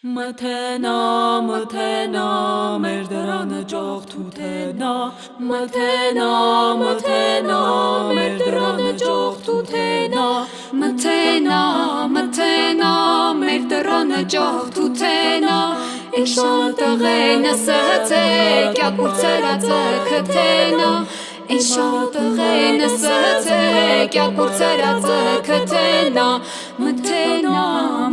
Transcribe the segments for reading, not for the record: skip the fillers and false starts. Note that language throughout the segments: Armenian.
Մթենա, մթենա, մեր դրանը ջողթութենա, մթենա, մթենա, մեր դրանը ջողթութենա, մթենա, մթենա, մեր դրանը ջողթութենա, Իշան տղենը սհցեք, յակուր ծրածը քթենա, Իշան տղենը սհցեք, յակուր ծրածը քթենա, մթենա,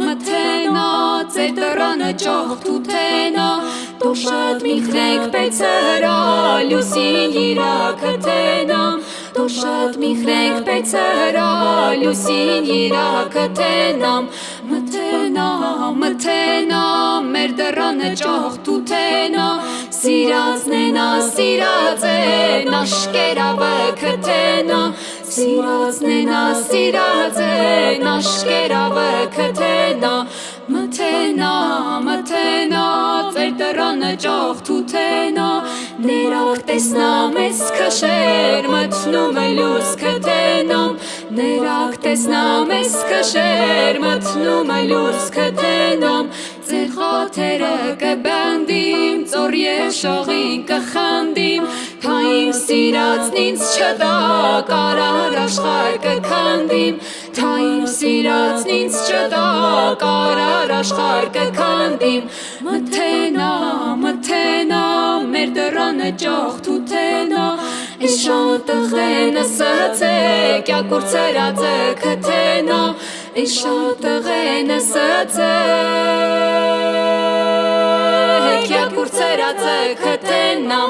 մթենա, ձեր դրանը ջողթութենա, Դու շատ միխրենք պեցը հրա, լուսին իրա քթենա, Դու շատ միխրենք պեցը հրա, լուսին իրա քթենամ, Մթենա, մթենա, մեր դրանը ջողթութենա, Սիրածնենա, սիրածեն, աշկերավը քթենա, Սիրածնենա, սիրածեն, աշկերավը քթենա, Մթենա, մթենա, ձեր դրանը ջողթութենա, Ներակ տեսնա մեզ քշեր, մթնում է լույս քթենամ, Ներակ տեսնա մեզ քշեր, մթնում է լույս քթենամ, Ձեր խաթերը կբանդիմ, ծոր եշողին կխանդիմ, Թա իմ սիրածն ինձ չտա, կարար աշխարհ կքանդիմ, Թա իմ սիրածն ինձ չտա, կարար աշխարհ կքանդիմ, Մթենա, մթենա, մեր դրանը ջողթութենա, Իշան տղենը սհցեք, յակուր ծրածը քթենա, Իշան տղենը սհցեք, յակուր ծրածը քթենա,